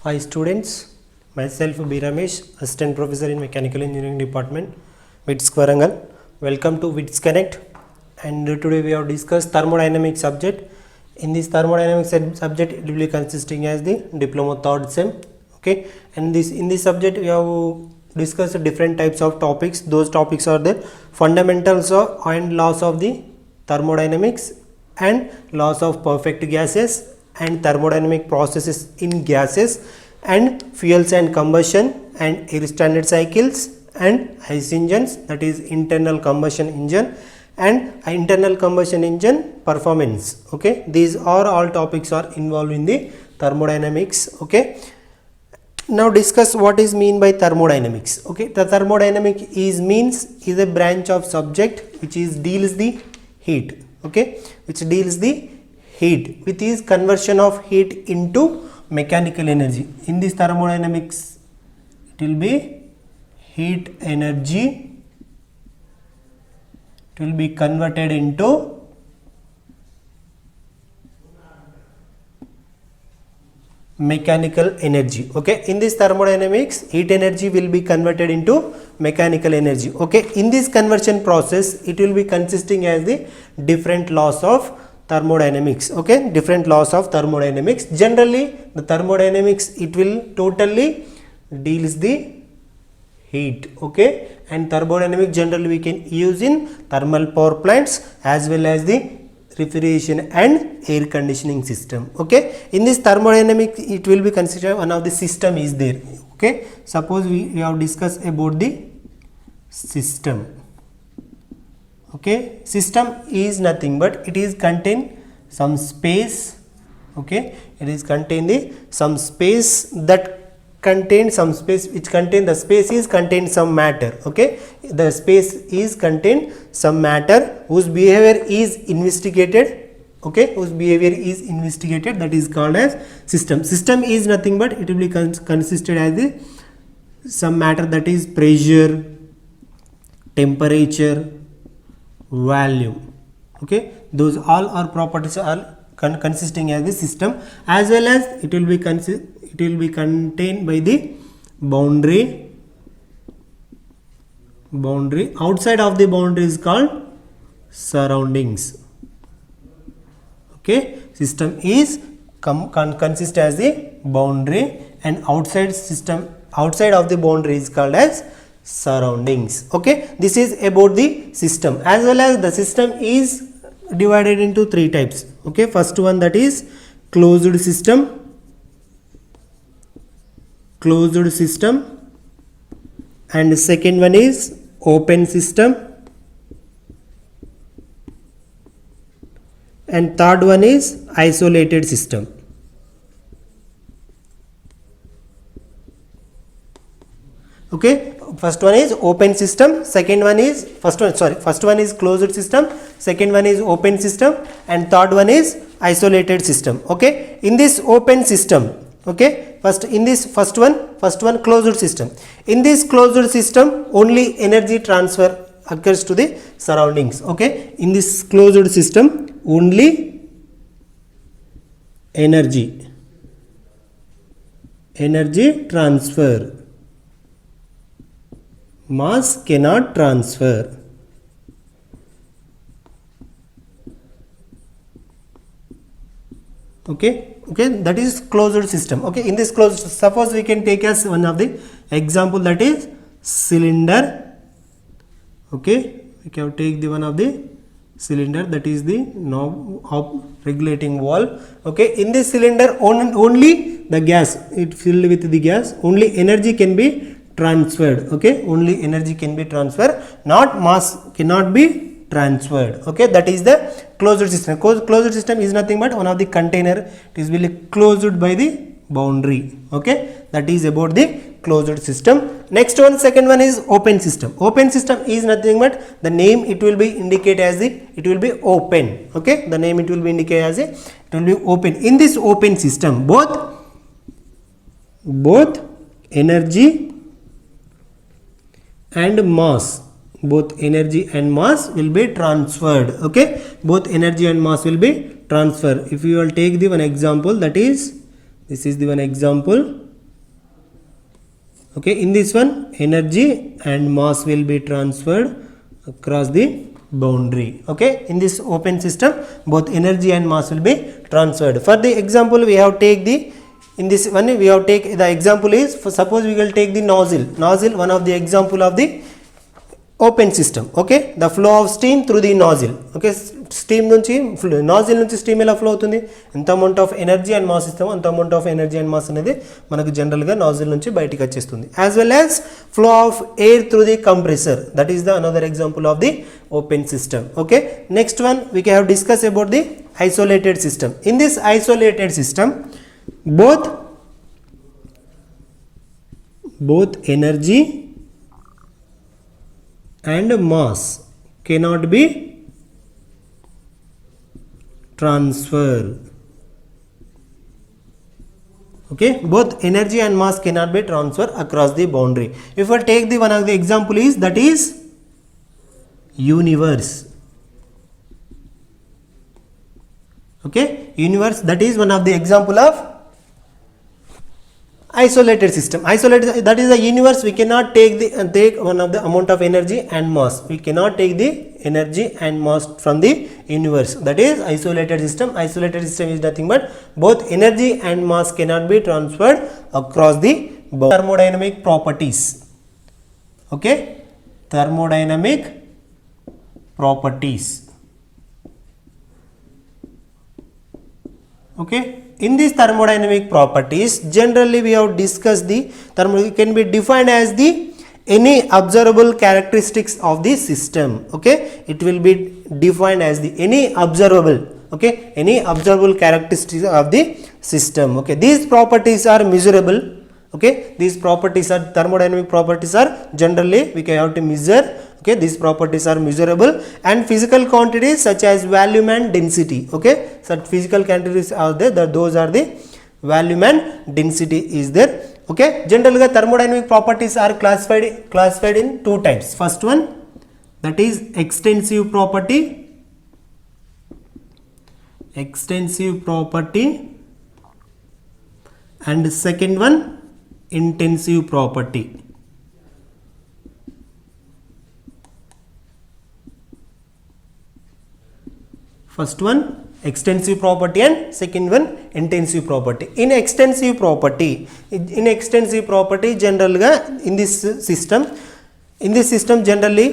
Hi students, myself B. Ramesh, Assistant Professor in Mechanical Engineering Department, WITS Warangal. Welcome to WITS Connect, and today we have discussed thermodynamics subject. In this thermodynamics subject, it will be consisting as the diploma third sem. Okay, and in this subject we have discussed different types of topics. Those topics are the fundamentals and laws of the thermodynamics and laws of perfect gases and thermodynamic processes in gases and fuels and combustion and air standard cycles and ICE engines, that is internal combustion engine and internal combustion engine performance. Okay, these are all topics are involved in the thermodynamics. Okay, now discuss what is mean by thermodynamics. Okay, the thermodynamic is a branch of subject which is deals the heat. Okay, which deals the heat, which is conversion of heat into mechanical energy. In this thermodynamics, it will be heat energy, it will be converted into mechanical energy. Okay, in this thermodynamics, heat energy will be converted into mechanical energy. Okay, in this conversion process, it will be consisting as the different laws of thermodynamics. Okay, different laws of thermodynamics. Generally, the thermodynamics, it will totally deals the heat. Okay, and thermodynamics generally we can use in thermal power plants as well as the refrigeration and air conditioning system. Okay, in this thermodynamics, it will be considered one of the system is there. Okay, suppose we have discussed about the system. Okay, system is nothing but it is contain some space. Okay, it is contain the some space that contain some space which contain the space is contain some matter. Okay, the space is contain some matter whose behavior is investigated. Okay, whose behavior is investigated, that is called as system. System is nothing but it will be consisted as the some matter, that is pressure, temperature, volume. Okay, those all are properties are consisting as the system, as well as it will be contained by the boundary. Outside of the boundary is called surroundings. Okay, system is consist as the boundary, and outside of the boundary is called as surroundings. Okay, this is about the system. As well as the system is divided into three types. Okay, first one, that is closed system, and the second one is open system, and third one is isolated system. Okay, first one is open system, first one is closed system, second one is open system, and third one is isolated system. Okay, in this open system, okay, first one closed system. In this closed system, only energy transfer occurs to the surroundings. Okay, in this closed system, only energy transfer, mass cannot transfer. Okay, that is closed system. Okay, in this closed, suppose we can take as one of the example, that is cylinder. Okay, we can take the one of the cylinder, that is the knob of regulating valve. Okay, in this cylinder only the gas, it filled with the gas, only energy can be transferred. Okay, only energy can be transferred, not mass cannot be transferred. Okay, that is the closed system. Closed system is nothing but one of the container, it is really closed by the boundary. Okay, that is about the closed system. Next one, second one is open system. Open system is nothing but the name it will be indicate as it will be open. Okay, the name it will be indicate as it will be open. In this open system, both energy and mass, will be transferred. Okay, both energy and mass will be transferred. If you will take the one example, that is, this is the one example, Okay, in this one energy and mass will be transferred across the boundary. Okay, in this open system both energy and mass will be transferred. For the example we have take the, in this one we have take the example is, for suppose we will take the nozzle, one of the example of the open system. Okay, the flow of steam through the nozzle. Okay, steam నుంచి nozzle నుంచి steam ఎలా flow అవుతుంది, ఎంత amount of energy and mass ఇస్తామో అంత amount of energy and mass అనేది మనకు జనరల్గా nozzle నుంచి బయటికి వచ్చేస్తుంది. As well as flow of air through the compressor, that is the another example of the open system. Okay, next one we can have discuss about the isolated system. In this isolated system both energy and mass cannot be transferred. Okay, both energy and mass cannot be transferred across the boundary. If I take the one of the example is, that is universe. Okay, universe, that is one of the example of isolated system. Isolated, that is the universe. We cannot take one of the amount of energy and mass. We cannot take the energy and mass from the universe. That is isolated system. Isolated system is nothing but both energy and mass cannot be transferred across the boundary. Thermodynamic properties. Okay, thermodynamic properties. Okay, in these thermodynamic properties generally we have discussed the thermodynamic can be defined as the any observable characteristics of the system. Okay, it will be defined as the any observable, okay, any observable characteristics of the system. Okay, these properties are measurable. Okay, these properties are thermodynamic properties are generally we can have to measure. Okay, these properties are measurable, and physical quantities such as volume and density. Okay, such physical quantities are there, those are the volume and density is there. Okay, generally thermodynamic properties are classified in two types. First one, that is extensive property and second one intensive property. First one extensive property and second one intensive property. In extensive property generally in this system generally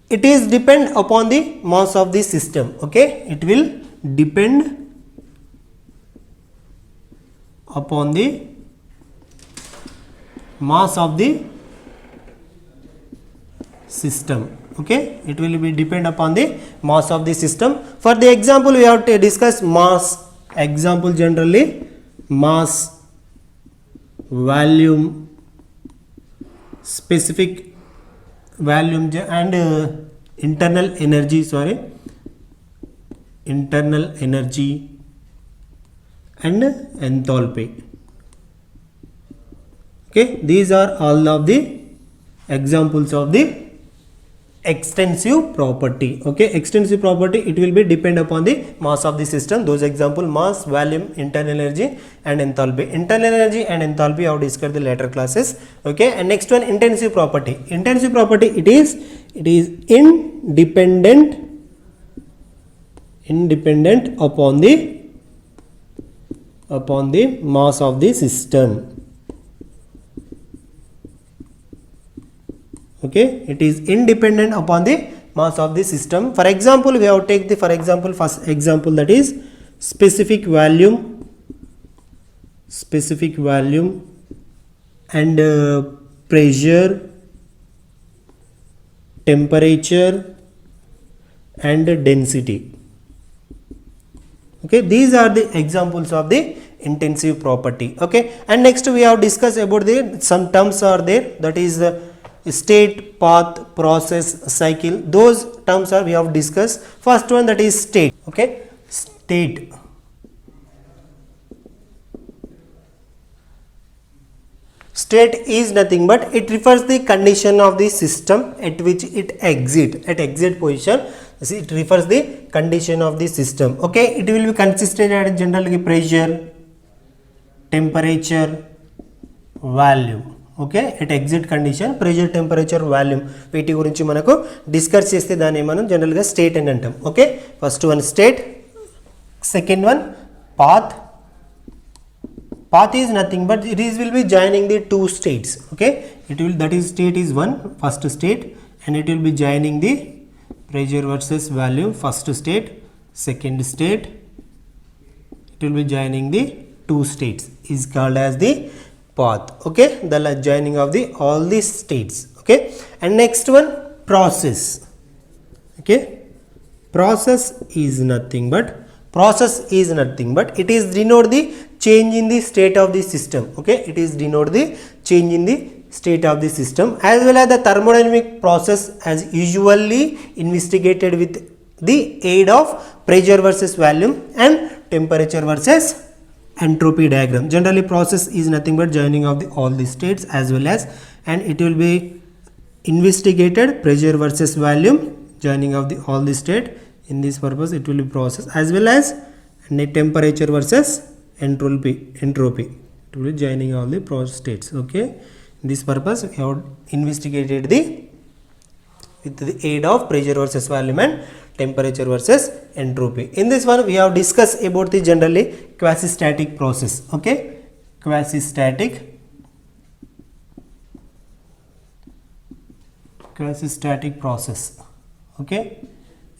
it is depend upon the mass of the system. Okay, it will depend upon the mass of the system. Okay, it will be depend upon the mass of the system. For the example we have to discuss mass. Example generally mass, volume, specific volume and internal energy and enthalpy. Okay, these are all of the examples of the extensive property. Okay, extensive property, it will be depend upon the mass of the system. Those example mass, volume, internal energy and enthalpy. Internal energy and enthalpy I have discussed the later classes. Okay, and next one intensive property. Intensive property, it is independent upon the mass of the system. Okay, it is independent upon the mass of the system. For example, we have take the first example, that is specific volume and pressure, temperature and density. Okay, these are the examples of the intensive property. Okay, and next we have discussed about the some terms are there, that is state, path, process, cycle. Those terms are we have discussed. First one, that is state. Okay, state. State is nothing but it refers the condition of the system at which it exit position. See, it refers the condition of the system. Okay, it will be consistent at generally pressure, temperature volume. Okay, at exit condition pressure, temperature, volume వీటి గురించి మనకు discuss చేస్తే దాన్ని మనం జనరల్గా state అని అంటాం. Okay, first one state, second one path. Path is nothing but it is will be joining the two states. Okay, it will, that is state is one, first state, and it will be joining the pressure versus volume, first state, second state. It will be joining the two states is called as the path. Okay, the joining of the all these states. Okay, and next one process. Okay, process is nothing but it is denote the change in the state of the system. Okay, it is denote the change in the state of the system, as well as the thermodynamic process as usually investigated with the aid of pressure versus volume and temperature versus entropy diagram. Generally process is nothing but joining of the all the states as well as, and it will be investigated pressure versus volume, joining of the all the state. In this purpose it will be process, as well as net temperature versus entropy. It will be joining all the process states. Okay, in this purpose we have investigated the with the aid of pressure versus volume and temperature versus entropy. In this one we have discussed about the generally quasi-static process. Okay, quasi-static process. Okay,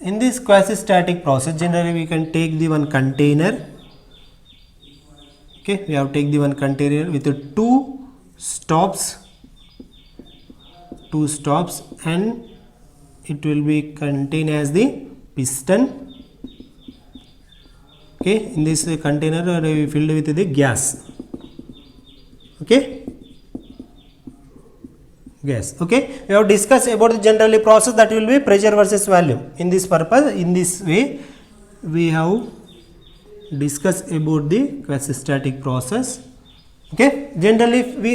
in this quasi-static process generally we can take the one container. Okay, we have take the one container with the two stops, and it will be contained as the piston. Okay, in this container we filled with the gas. Okay, gas. Okay, we have discussed about the generally process that will be pressure versus volume. In this purpose, in this way we have discussed about the quasi-static process. Okay, generally we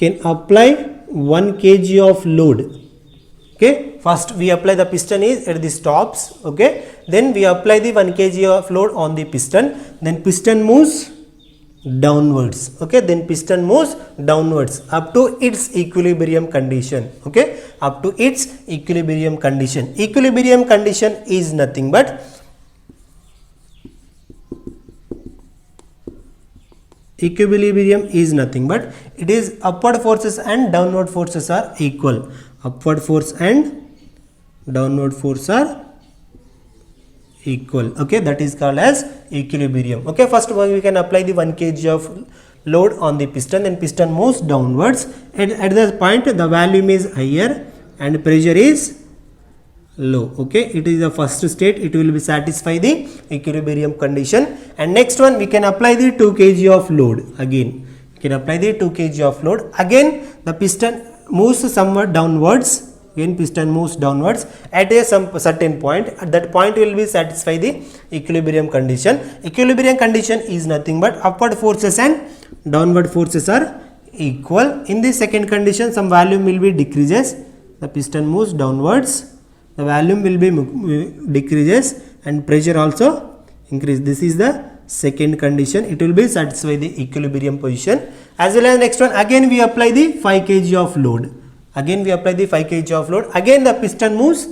can apply 1 kg of load. Okay, first we apply the piston is at the stops. Okay, then we apply the 1 kg of load on the piston, then piston moves downwards. Okay, then piston moves downwards up to its equilibrium condition. Okay, up to its equilibrium condition. Equilibrium condition is nothing but it is upward forces and downward forces are equal. Upward force and downward force are equal. Okay, that is called as equilibrium. Okay, first of all we can apply the 1 kg of load on the piston, then piston moves downwards, and at that point the volume is higher and pressure is low. Okay, it is the first state, it will be satisfy the equilibrium condition. And next one we can apply the 2 kg of load. Again we can apply the 2 kg of load. Again the piston moves somewhat downwards. Again piston moves downwards at a some certain point. At that point will be satisfy the equilibrium condition. Equilibrium condition is nothing but upward forces and downward forces are equal. In the second condition some volume will be decreases. The piston moves downwards, the volume will be decreases and pressure also increase. This is the second condition. It will be satisfy the equilibrium position. As well as next one, again we apply the 5 kg of load. Again we apply the 5 kg of load. Again the piston moves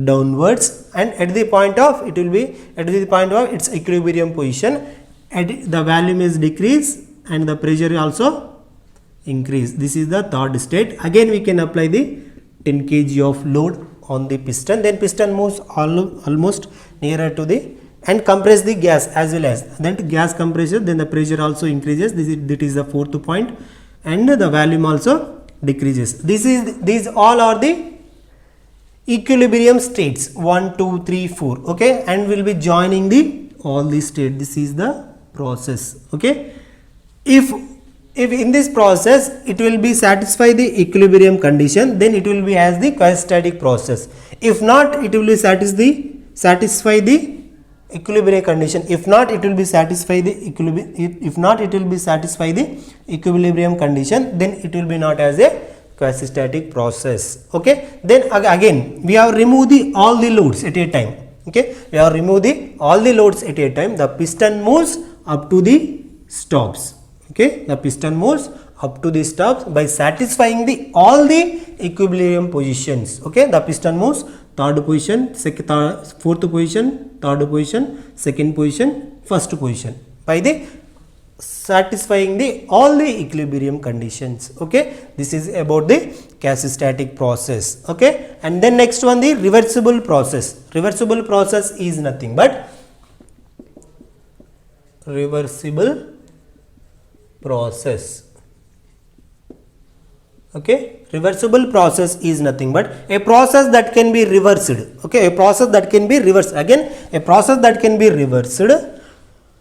downwards, and at the point of it will be at the point of its equilibrium position, and the volume is decrease and the pressure also increase. This is the third state. Again we can apply the 10 kg of load on the piston, then piston moves almost nearer to the and compress the gas as well as, then gas compression, then the pressure also increases. That is the fourth point, and the volume also decreases. These all are the equilibrium states 1, 2, 3, 4. Okay, and will be joining the all these states. This is the process. Okay, if in this process it will be satisfy the equilibrium condition, then it will be as the quasi-static process. If not, it will be satisfy the equilibrium condition. If not, it will be satisfy the equilibrium condition, then it will be not as a quasi-static process. Okay, then again we have removed all the loads at a time. Okay, we have removed all the loads at a time. The piston moves up to the stops. Okay, the piston moves up to the stops by satisfying the all the equilibrium positions. Okay, the piston moves third position, fourth position, third position, second position, first position by the satisfying the all the equilibrium conditions. Okay, this is about the quasi-static process. Okay, and then next one, the reversible process. Reversible process is nothing but reversible process. Okay, reversible process is nothing but a process that can be reversed. Okay, a process that can be reversed. Again, a process that can be reversed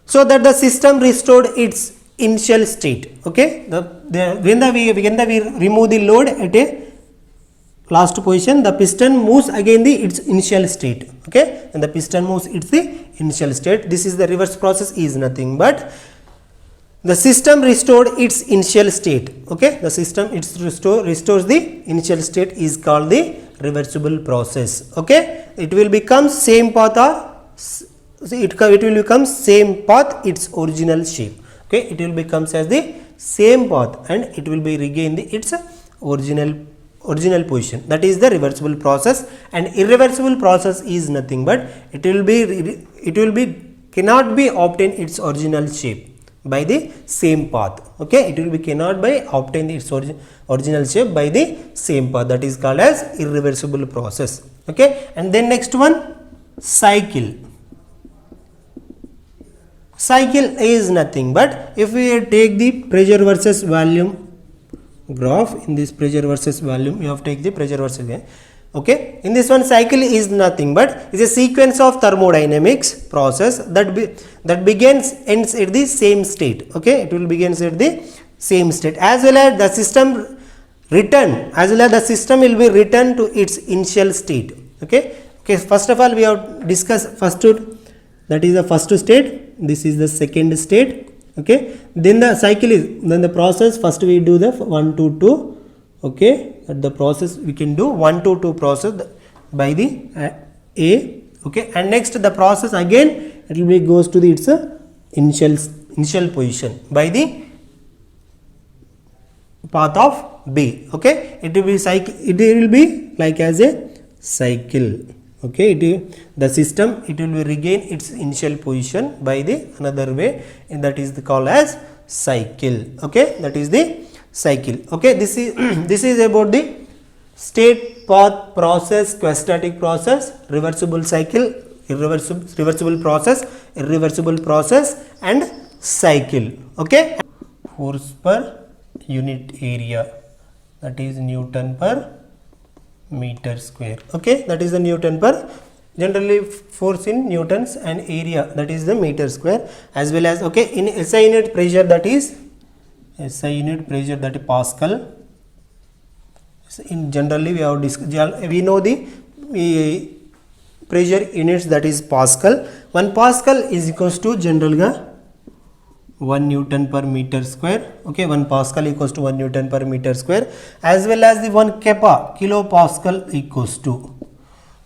so that the system restored its initial state. Okay, when we remove the load at a last position, the piston moves again its initial state. Okay, and the piston moves its the initial state. This is the reverse process is nothing but the system restored its initial state. Okay, the system restores the initial state is called the reversible process. Okay, it will become same path or it will become same path its original shape. Okay, it will becomes as the same path and it will be regain its original position. That is the reversible process. And irreversible process is nothing but it will be cannot be obtain its original shape by the same path. Okay, it will be cannot by obtain its original shape by the same path. That is called as irreversible process. Okay, and then next one, cycle. Cycle is nothing but if we take the pressure versus volume graph, in this pressure versus volume you have to take the pressure versus volume. Okay, in this one, cycle is nothing but is a sequence of thermodynamics process that begins ends at the same state. Okay, it will begins at the same state as well as the system will be returned to its initial state. Okay, first of all we have discussed first, that is the first state, this is the second state. Okay, then the cycle is, then the process, first we do the 1 to 2. Okay, at the process we can do 1 to 2 process by the A. Okay, and next the process again it will be goes to the its initial position by the path of B. Okay, it will be cycle, it will be like as a cycle. Okay, the system it will be regain its initial position by the another way, and that is called as cycle. Okay, that is the cycle. Okay, this is about the state, path, process, quasi-static process, reversible cycle, reversible process, irreversible process, and cycle. Okay, force per unit area, that is Newton per meter square. Okay, that is the Newton per, generally force in newtons, and area that is the meter square, as well as okay in SI unit pressure, that is SI unit pressure, that is Pascal. In generally we have we know the pressure units, that is Pascal. 1 Pascal is equals to general ga 1 Newton per meter square. Okay, 1 Pascal equals to 1 Newton per meter square, as well as the 1 kilopascal equals to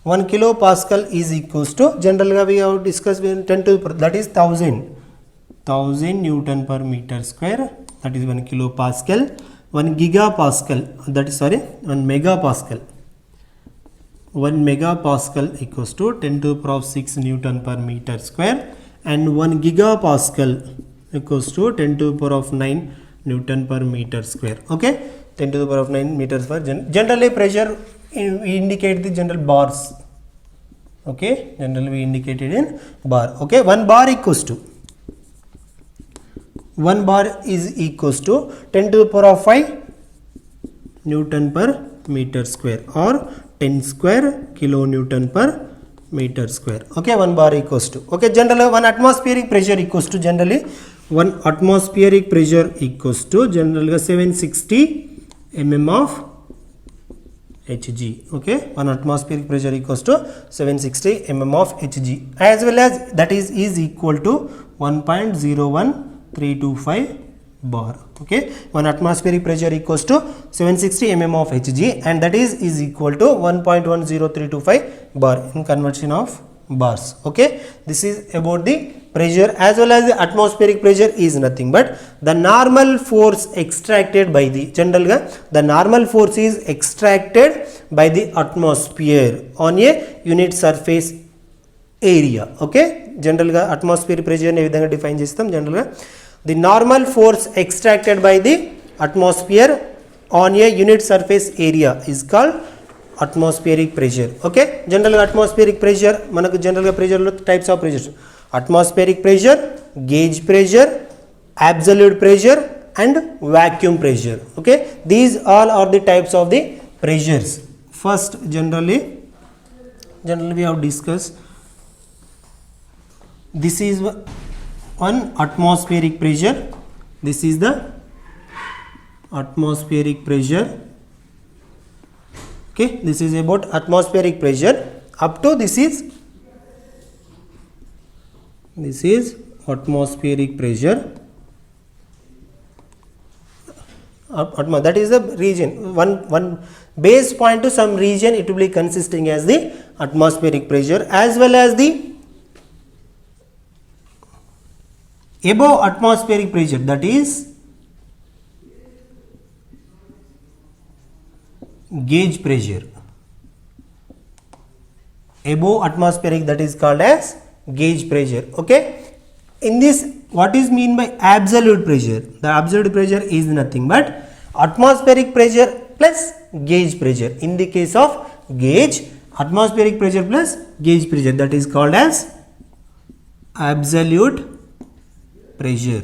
1 kilopascal is equals to general we have discussed 10 to that is 1000 Newton per meter square, that is 1 kilopascal. 1 gigapascal, that is 1 megapascal. 1 megapascal equals to 10 to the power of 6 Newton per meter square, and 1 gigapascal equals to 10 to the power of 9 Newton per meter square. Okay, 10 to the power of 9 meters per generally pressure we indicate the general bars. Okay, generally we indicated in bar. Okay, 1 bar equals to 1 bar is equals to 10 to the power of 5 Newton per meter square, or 10 square kilonewton per meter square. Okay, 1 bar equals to, okay, generally 1 atmospheric pressure equals to, generally 1 atmospheric pressure equals to generally 760 mm of Hg. Okay, 1 atmospheric pressure equals to 760 mm of Hg, as well as that is equal to 1.01325 bar. Okay, 1 atmospheric pressure equals to 760 mm of Hg, and that is equal to 1.10325 bar in conversion of bars. Okay, this is about the pressure as well as the atmospheric pressure is nothing but the normal force extracted by the general ga the normal force is extracted by the atmosphere on a unit surface area. Okay, general ga atmospheric pressure ne vidhanga define chestam. General ga the normal force extracted by the atmosphere on a unit surface area is called atmospheric pressure. Okay, general atmospheric pressure manaku general ga pressure lo types of pressures: atmospheric pressure, gauge pressure, absolute pressure and vacuum pressure. Okay, these all are the types of the pressures. First generally we have discussed, this is one atmospheric pressure, this is the atmospheric pressure. Okay, this is about atmospheric pressure up to this is atmospheric pressure. That is the region, one base point to some region, it will be consisting as the atmospheric pressure, as well as the above atmospheric pressure, that is gauge pressure. Above atmospheric, that is called as gauge pressure. Okay, in this what is mean by absolute pressure? The absolute pressure is nothing but atmospheric pressure plus gauge pressure. In the case of gauge, atmospheric pressure plus gauge pressure, that is called as absolute pressure.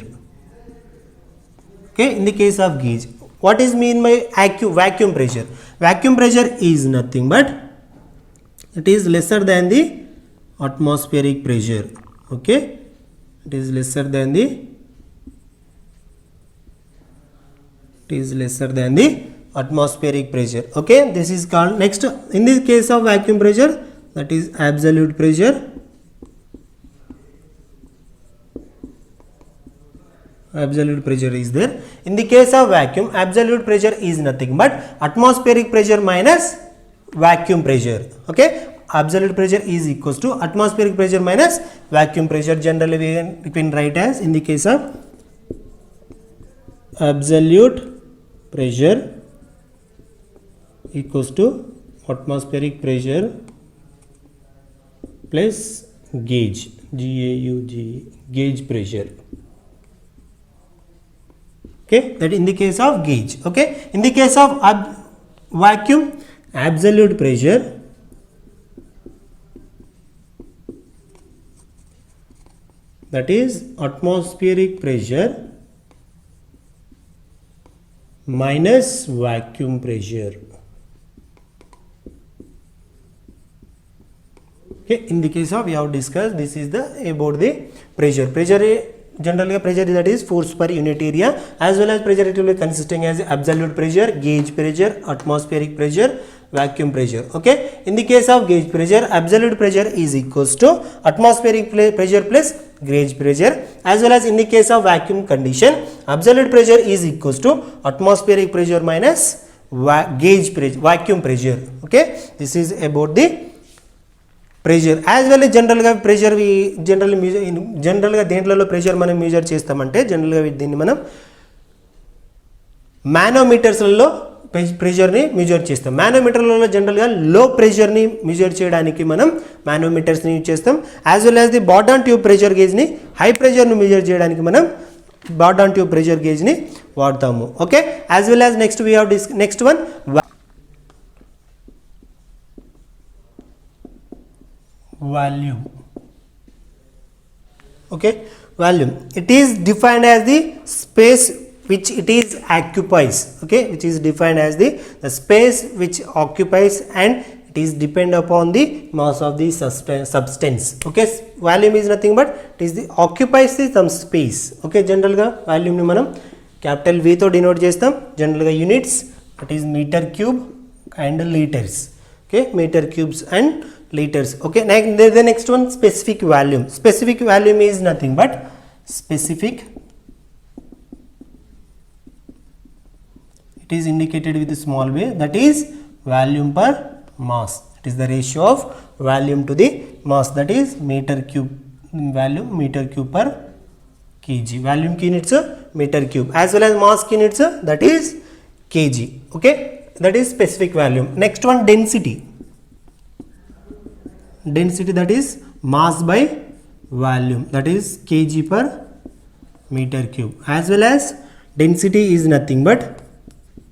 Okay, in the case of gauge, what is mean by vacuum pressure? Vacuum pressure is nothing but it is lesser than the atmospheric pressure. Okay, it is lesser than the atmospheric pressure. Okay, this is called next. In the case of vacuum pressure, that is absolute pressure. Absolute pressure is there. In the case of vacuum, absolute pressure is nothing but atmospheric pressure minus vacuum pressure. Okay, absolute pressure is equals to atmospheric pressure minus vacuum pressure. Generally we can write as, in the case of absolute pressure equals to atmospheric pressure plus gauge, gauge pressure. Okay, that in the case of gauge. Okay, in the case of vacuum, absolute pressure that is atmospheric pressure minus vacuum pressure. Okay, in the case of, we have discussed, this is the about the pressure. Generally pressure, that is force per unit area, as well as pressure, it will be consisting as absolute pressure, gauge pressure, atmospheric pressure, vacuum pressure. Okay, in the case of gauge pressure, absolute pressure is equals to atmospheric pressure plus gauge pressure, as well as in the case of vacuum condition, absolute pressure is equals to atmospheric pressure minus gauge pressure, vacuum pressure. Okay, this is about the pressure. As well as general గా pressure we generally measure, general గా దేంట్లలో pressure మనం measure చేస్తామంటే general గా దీన్ని మనం మానోమీటర్స్లలో pressure ని measure చేస్తాం. మానోమీటర్లలో general గా లో ప్రెషర్ ని మెజర్ చేయడానికి మనం మానోమీటర్స్ ని యూజ్ చేస్తాం. As well as the bottom tube pressure gauge ని హై ప్రెషర్ ని మెజర్ చేయడానికి మనం బాటమ్ ట్యూబ్ ప్రెషర్ గేజ్ ని వాడతాము. Okay, as well as next we have next one volume. Okay, volume, it is defined as the space which it is occupies. Okay, which is defined as the space which occupies and it is depend upon the mass of the substance. Okay, volume is nothing but it is the occupies the some space. Okay, general ga volume ni manam capital V tho denote chestam. General ga units, it is meter cube and liters. Okay, meter cubes and liters. Okay, the next one, specific volume. Specific volume is nothing but specific, it is indicated with a small way, that is volume per mass. It is the ratio of volume to the mass, that is meter cube, volume meter cube per kg. Volume key units meter cube, as well as mass key units that is kg. Okay, that is specific volume. Next one, density. Density, that is mass by volume, that is kg per meter cube, as well as density is nothing but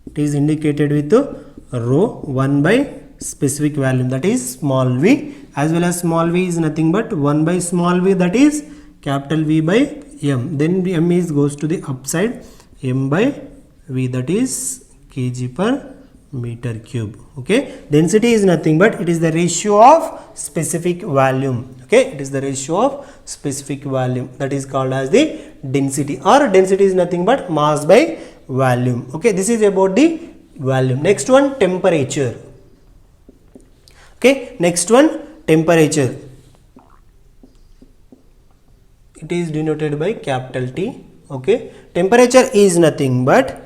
it is indicated with rho 1 by specific volume, that is small v, as well as small v is nothing but 1 by small v, that is capital V by m. Then m is goes to the upside, m by v, that is kg per meter cube. Okay, density is nothing but it is the ratio of specific volume. Okay, it is the ratio of specific volume, that is called as the density, or density is nothing but mass by volume. Okay, this is about the volume. Next one, temperature. Okay, next one, temperature. It is denoted by capital T. Okay, temperature is nothing but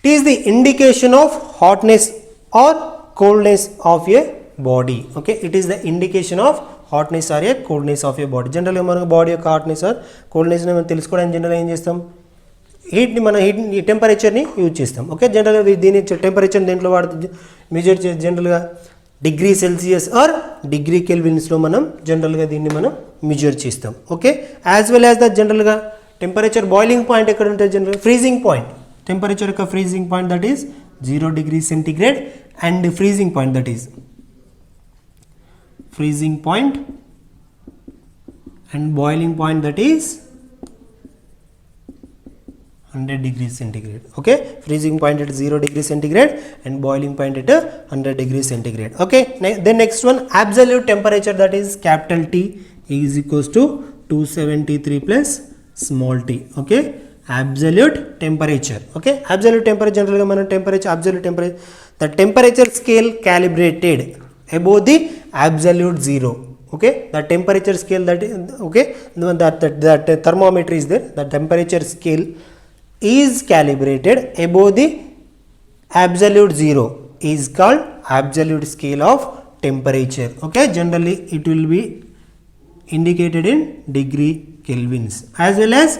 it is the indication of hotness or coldness of a body. Okay, it is the indication of hotness or a coldness of a body. Generally మన body యొక్క hotness or coldness ని మనం తెలుసుకోవడానికి జనరల్గా ఏం చేస్తాం, హీట్ని మన టెంపరేచర్ని use చేస్తాం. ఓకే, జనరల్గా దీని టెంపరేచర్ దేంట్లో వాడుతుంది, మెజర్ చేసి జనరల్గా డిగ్రీ సెల్సియస్ ఆర్ డిగ్రీ కెల్విన్స్లో మనం జనరల్గా దీన్ని మనం మెజర్ చేస్తాం. Okay, as well as the జనరల్గా టెంపరేచర్ బాయిలింగ్ పాయింట్ ఎక్కడ ఉంటుంది, జనరల్గా ఫ్రీజింగ్ పాయింట్. టెంపరేచర్ యొక్క freezing point that is 0 degree centigrade, and freezing point that is freezing point, and boiling point that is 100 degrees centigrade. Okay, freezing point at 0 degree centigrade and boiling point at 100 degree centigrade. Okay, then next one, absolute temperature, that is capital T is equals to 273 plus small t. Okay, absolute temperature. Okay, absolute temperature, generally మన temperature, absolute temperature, the temperature scale calibrated above the absolute zero. Okay, the temperature scale that is, okay, that thermometer is there, the temperature scale is calibrated above the absolute zero is called absolute scale of temperature. Okay, generally it will be indicated in degree kelvins, as well as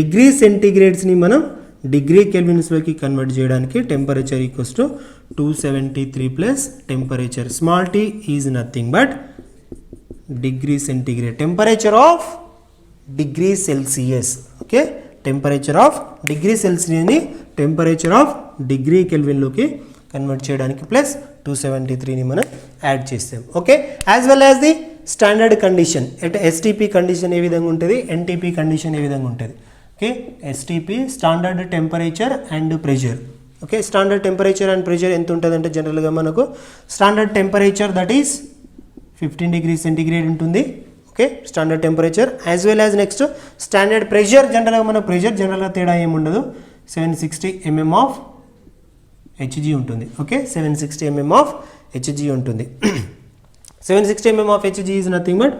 degree centigrades ni manam degree kelvins loki convert cheyadaniki temperature equals to 273 plus temperature small t is nothing but degree centigrade, temperature of degree Celsius. Okay, temperature of degree Celsius ni temperature of degree Kelvin loki convert cheyadaniki plus 273 ni మనం add చేస్తాం. Okay, as well as the standard condition at STP condition ఏ విధంగా ఉంటుంది, NTP condition ఏ విధంగా ఉంటుంది. Okay, STP standard temperature and pressure. Okay, standard temperature and pressure ఎంత ఉంటుంది అంటే జనరల్గా మనకు standard temperature that is 15 degrees centigrade ఉంటుంది. Okay, standard temperature as well as next standard pressure. జనరల్గా మన ప్రెషర్ జనరల్గా తేడా ఏముండదు, 760 mm ఆఫ్ హెచ్జీ ఉంటుంది. ఓకే, 760 mm ఆఫ్ హెచ్జీ ఉంటుంది. 760 mm of Hg is nothing but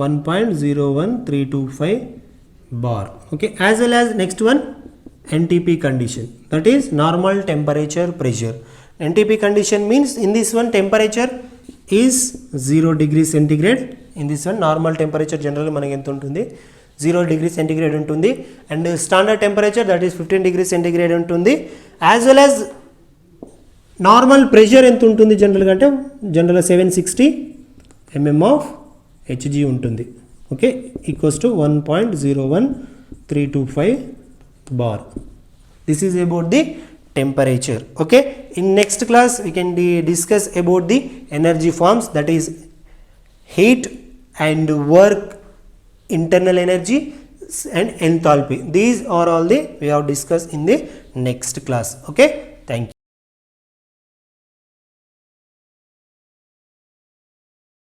1.01325 bar. Okay, as well as next one, NTP condition, that is normal temperature pressure. NTP condition means in this one temperature is 0 degree centigrade. In this one normal temperature generally మనకి ఎంత ఉంటుంది, 0 degree centigrade ఉంటుంది, and standard temperature that is 15 degree centigrade ఉంటుంది, as well as normal pressure ఎంత ఉంటుంది జనరల్గా అంటే జనరల్గా 760 mm of Hg ఉంటుంది. Okay, equals to 1.01325 bar. This is about the temperature. Okay, in next class we can discuss about the energy forms, that is heat and work, internal energy and enthalpy. These are all the we have discussed in the next class. Okay, thank you.